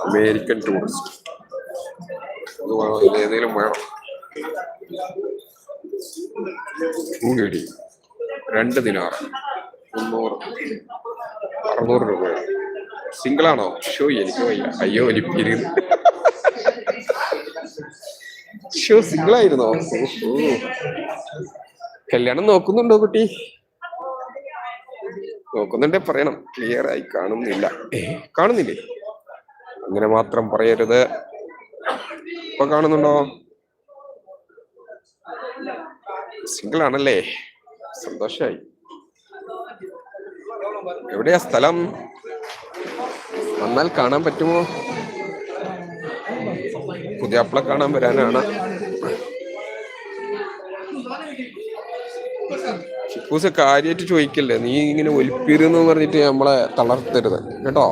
American tourist. ഏതെങ്കിലും വേണം. 2 ദിനാർ 300 600 രൂപ. സിംഗിളാണോ? ഷോ എനിക്ക് വയ്യ. അയ്യോ ഒലിപ്പിരുന്ന്. ഷോ സിംഗിളായിരുന്നോ? കല്യാണം നോക്കുന്നുണ്ടോ കുട്ടി? നോക്കുന്നുണ്ടെ പറയണം. ക്ലിയർ ആയി കാണുന്നില്ല. കാണുന്നില്ലേ? അങ്ങനെ മാത്രം പറയരുത്. ഇപ്പൊ കാണുന്നുണ്ടോ? സിംഗിൾ ആണല്ലേ? സന്തോഷായി. എവിടെയാ സ്ഥലം? വന്നാൽ കാണാൻ പറ്റുമോ? പുതിയാപ്പിള കാണാൻ വരാനാണ്. ചിക്കൂസ് കാര്യമായിട്ട് ചോദിക്കല്ലേ, നീ ഇങ്ങനെ ഒലിപ്പിരുന്ന് പറഞ്ഞിട്ട് നമ്മളെ തളർത്തരുത് കേട്ടോ.